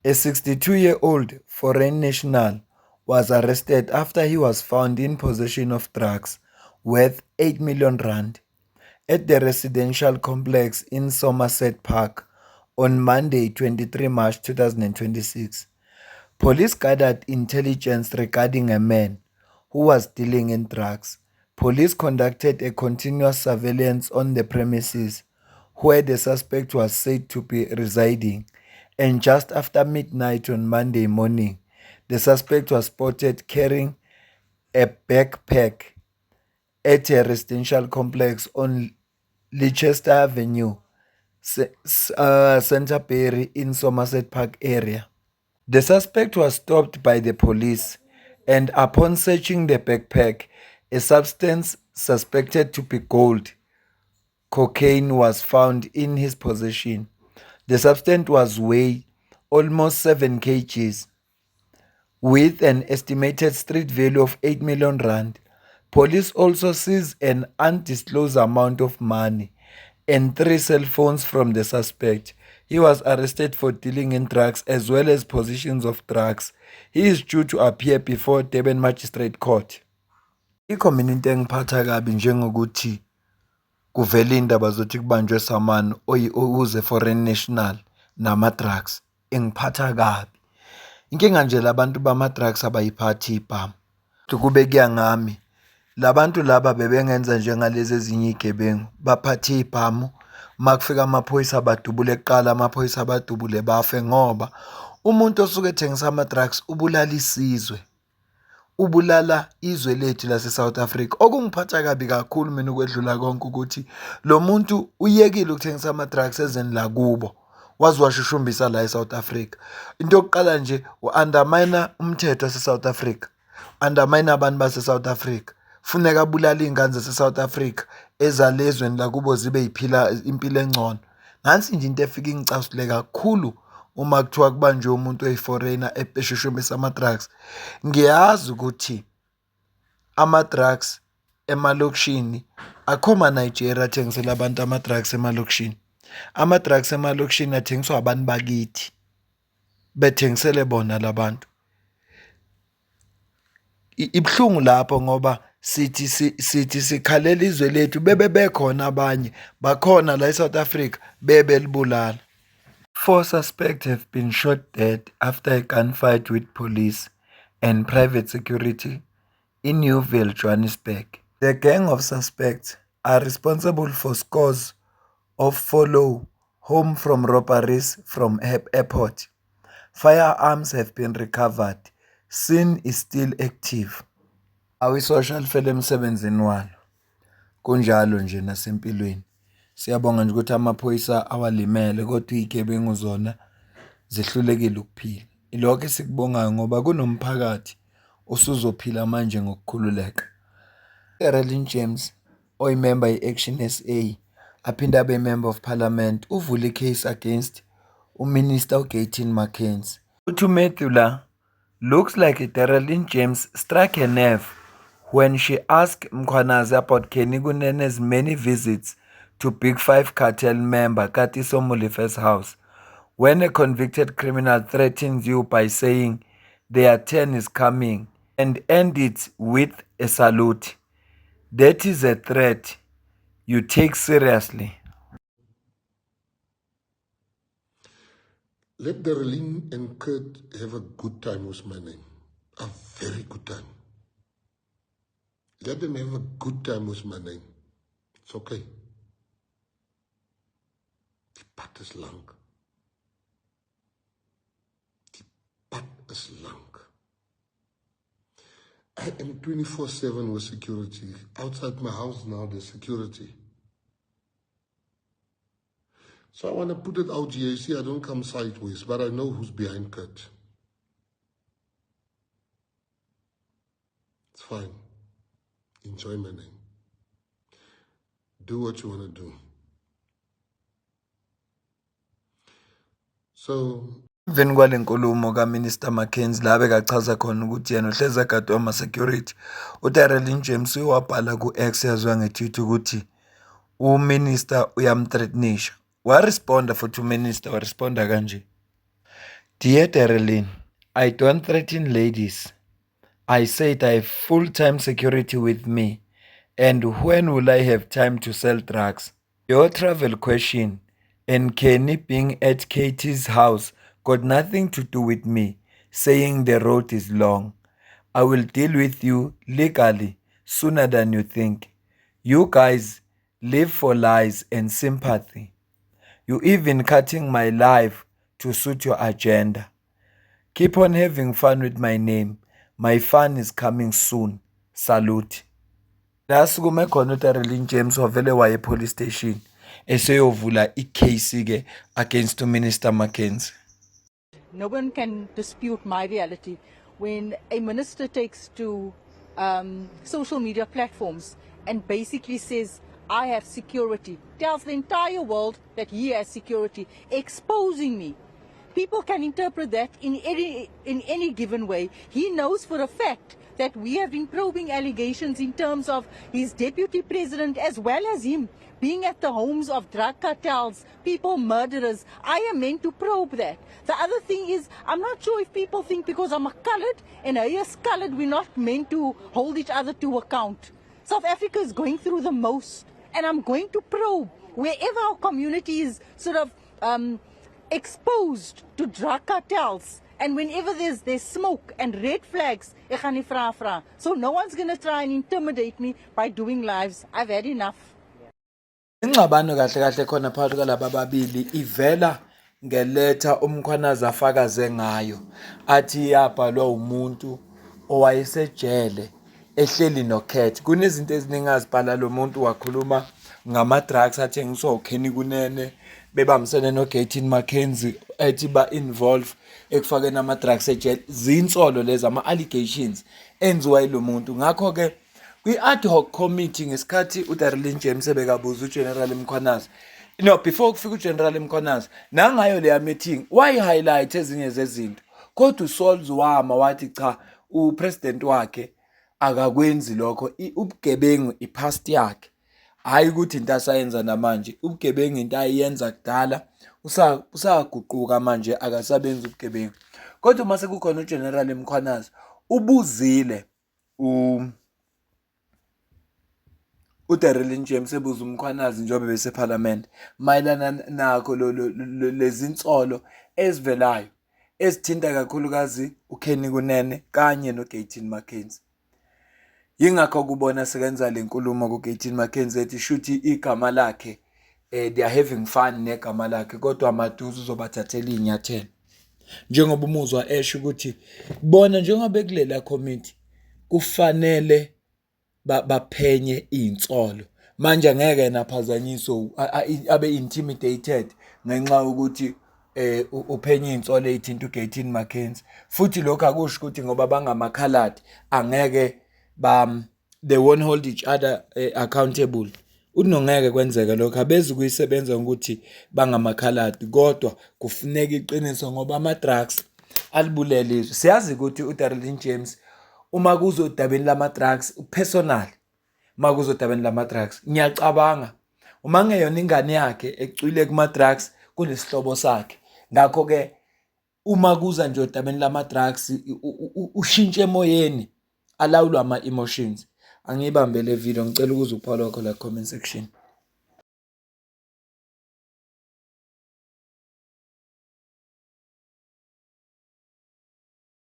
A 62-year-old foreign national was arrested after he was found in possession of drugs worth 8 million rand at the residential complex in Somerset Park on Monday, 23 March 2026. Police gathered intelligence regarding a man who was dealing in drugs. Police conducted a continuous surveillance on the premises where the suspect was said to be residing, and just after midnight on Monday morning, the suspect was spotted carrying a backpack at a residential complex on Leicester Avenue, Centerbury in Somerset Park area. The suspect was stopped by the police, and upon searching the backpack, a substance suspected to be gold cocaine was found in his possession. The substance was weighed almost 7 kgs with an estimated street value of 8 million rand. Police also seized an undisclosed amount of money and 3 cell phones from the suspect. He was arrested for dealing in drugs as well as possessions of drugs. He is due to appear before Durban Magistrate Court. Ikhominto engiphatha kabi njengokuthi kuvela indaba zokuthi kubanjwe someone uze foreign national nama-drugs ingiphatha kabi. Inkinga nje labantu bama-drugs abayiphathi ibhamu. Kube kuya ngami, labantu laba bebengenza njengalezi ezinye iy'gebengu, baphathe ibhamu, makufika amaphoyisa badubule kuqala, amaphoyisa badubule bafe, ngoba umuntu osuke ethengisa ama-drugs ubulala isizwe, ubulala izwe lethu lase-South Africa. Okungiphatha kabi kakhulu mina ukwedlula konke ukuthi lo muntu uyekile ukuthengisa ama-drugs ezweni lakubo waze washushumbisa la e-South Africa. Into yokuqala nje u-undermine umthetho wase-South Africa, undermine abantu base-South Africa. Funeka abulala iy'ngane zase-South Africa ezale ezweni lakubo zibe yiphila impilo engcono. Nansi nje into efika ingicasule kakhulu uma kuthiwa kubanjwe umuntu oyi-foreigner eshushumbisa ama-drugs. Ngiyazi ukuthi ama-drugs emalokishini akho ma-Nigeria athengisela abantu ama-drugs emalokishini. Ama-drugs emalokishini athengiswa abantu bakithi, bethengisele bona labantu. Ibuhlungu lapho ngoba sithi sikhalela izwe lethu, bekhona abanye bakhona la eSouth Africa belibulala. 4 suspects have been shot dead after a gunfight with police and private security in Newville, Johannesburg. The gang of suspects are responsible for scores of follow home from robberies from airport. Firearms have been recovered. Scene is still active. Awi-social fele emsebenzini walo. Kunjalo nje nasempilweni. Siyabonga nje ukuthi amaphoyisa awalimele, kodwa iy'gebengu zona zihlulekile ukuphila. Ilokho esikubongayo ngoba kunomphakathi osuzophila manje ngokukhululeka. Darrell James, oyimemba ye-Action SA, aphinde abe member of parliament, uvule icase against uMinister uGayton McKenzie. UTumethula looks like Darrell James struck a nerve when she asked Mkhwanazi about Kenny Kunene's many visits to Big Five cartel member Katiso Molefe's house. When a convicted criminal threatens you by saying their turn is coming and end it with a salute, that is a threat you take seriously. Let Darlene and Kurt have a good time was my name. A very good time. Let them have a good time was my name. It's okay. Die pad is lang. Die pad is lang. I am 24/7 with security. Outside my house now, there's security. So I want to put it out here. You see, I don't come sideways, but I know who's behind Kurt. It's fine. Enjoy my name. Do what you want to do. So Emveni kwale nkulumo kaMinister McKenzie la bekachaza khona ukuthi yena uhlezi agade ama-security, uDarrell James wabhala ku-X yazwa ngetwitter ukuthi uMinister uyamthreatenisha. Waresponda futhi uMinister waresponda kanje: Dear Darlene, I don't threaten ladies. I said I have full-time security with me. And when will I have time to sell drugs? Your travel question and Kenny being at Katie's house got nothing to do with me saying the road is long. I will deal with you legally sooner than you think. You guys live for lies and sympathy. You even cutting my life to suit your agenda. Keep on having fun with my name. My fun is coming soon. Salute. La sukume khona uDarlene James wavele waye police station eseyovula icase ke against Minister Mackenzie. No one can dispute my reality. When a minister takes to social media platforms and basically says, I have security, tells the entire world that he has security, exposing me. People can interpret that in any given way. He knows for a fact that we have been probing allegations in terms of his deputy president as well as him being at the homes of drug cartels, people murderers. I am meant to probe that. The other thing is, I'm not sure if people think because I'm a colored and he is colored, we're not meant to hold each other to account. South Africa is going through the most, and I'm going to probe wherever our community is sort of exposed to drug cartels. And whenever there's smoke and red flags, ek gaan nie vra. So no one's going to try and intimidate me by doing lives. I've had enough. Ingxabano kahle kahle khona phakathi kwalaba ababili ivela ngeletha umkhwanazi afakaze ngayo athi yabhalwa umuntu owayesejele ehleli noKhet. Kunezinto eziningi azibhala lo muntu wakhuluma ngama drugs athengiswa uKenny Kunene bebamsene noGayton Mackenzie ethi ba involve ekufakeni ama drugs ejele. Zinsolo lezi ama allegations enziwa yilo muntu. Ngakho ke kwi-ad hoc committee ngesikhathi uDarlene James ebekabuza uGeneral Mkhwanazi, before kufika uGeneral Mkhwanazi nangayo leya meeting wayi-highlight ezinye zezinto, kodwa uSolz wama wathi cha, upresident wakhe akakwenzi lokho, ubugebengu ipast yakhe, hhayi ukuthi into asayenza namanje. Ubugebengu into ayenza kudala, usaguquka manje akasabenzi ubugebengu. Kodwa mase kukhona uGeneral Mkhwanazi ubuzile uDarlene James ebuza uMkhwanazi njengoba beseParliament mayelana nakho lezi insolo ezivelayo ezithinta kakhulukazi uKenny Kunene kanye noGayton Mackenzie. Yingakho kubona sekenza le nkulumo kuGayton Mackenzie ethi shuthi igama lakhe they are having fun negama lakhe kodwa amaduzu uzobathathela inyathelo. Njengoba umuzwa esho ukuthi bona njengoba kulela committee kufanele baphenye insolo. Manje ngeke naphazanyiso abe intimidated ngenxa ukuthi uphenye insolo ezithinta uGayton Mackenzie. Futhi lokho akusho ukuthi ngoba bangamakhaladi angeke they won't hold each other accountable. Unongeke kwenzeka lokho, abezi kuyisebenza ukuthi bangamakhaladi, kodwa kufuneka iqiniso ngoba ama drugs alibulele izwe. Siyazi ukuthi uDarlene James uma kuzodabeni lama drugs personal, uma kuzodabeni lama drugs ngiyacabanga uma ngeyona ingane yakhe ecwile kuma drugs kunesihlobo sakhe. Ngakho ke uma kuza nje odabeni lama drugs ushintshe emoyeni, alawulwa ama emotions. Angibambe le video, ngicela ukuze uphala wakho la comment section.